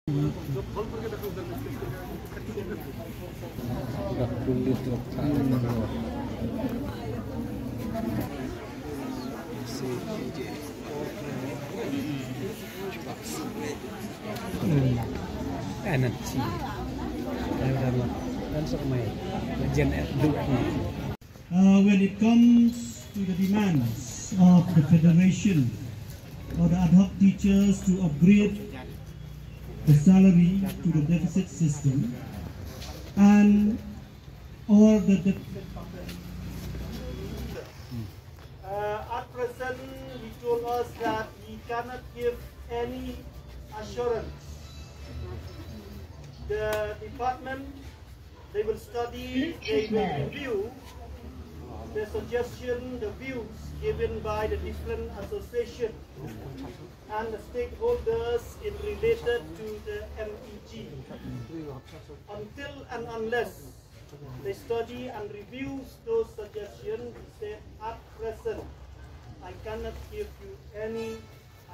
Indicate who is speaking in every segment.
Speaker 1: Energy dan sok main
Speaker 2: when it comes to the demands of the federation or the ad hoc teachers to upgrade the salary to the deficit system, and or
Speaker 3: at present he told us that he cannot give any assurance. The department, they will study, they will review the suggestion, the views given by the different associations and the stakeholders in related to the MEG. Until and unless they study and review those suggestions, he said, at present, I cannot give you any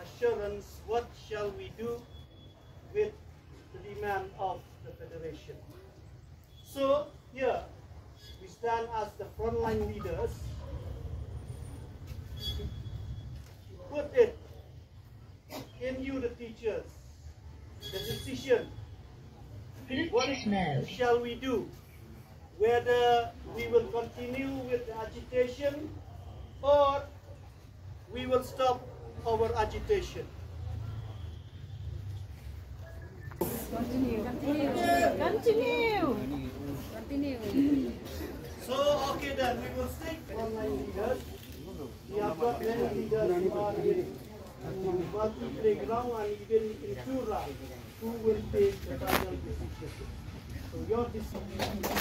Speaker 3: assurance what shall we do with the demand of the federation. So here we stand as the frontline leaders to put it in you, the teachers, the decision. What shall we do? Whether we will continue with the agitation or we will stop our agitation. Continue. So, okay then, we will stick online leaders. We have got many leaders who are in multi playground and even in Tura, who will take the final decision. So your decision.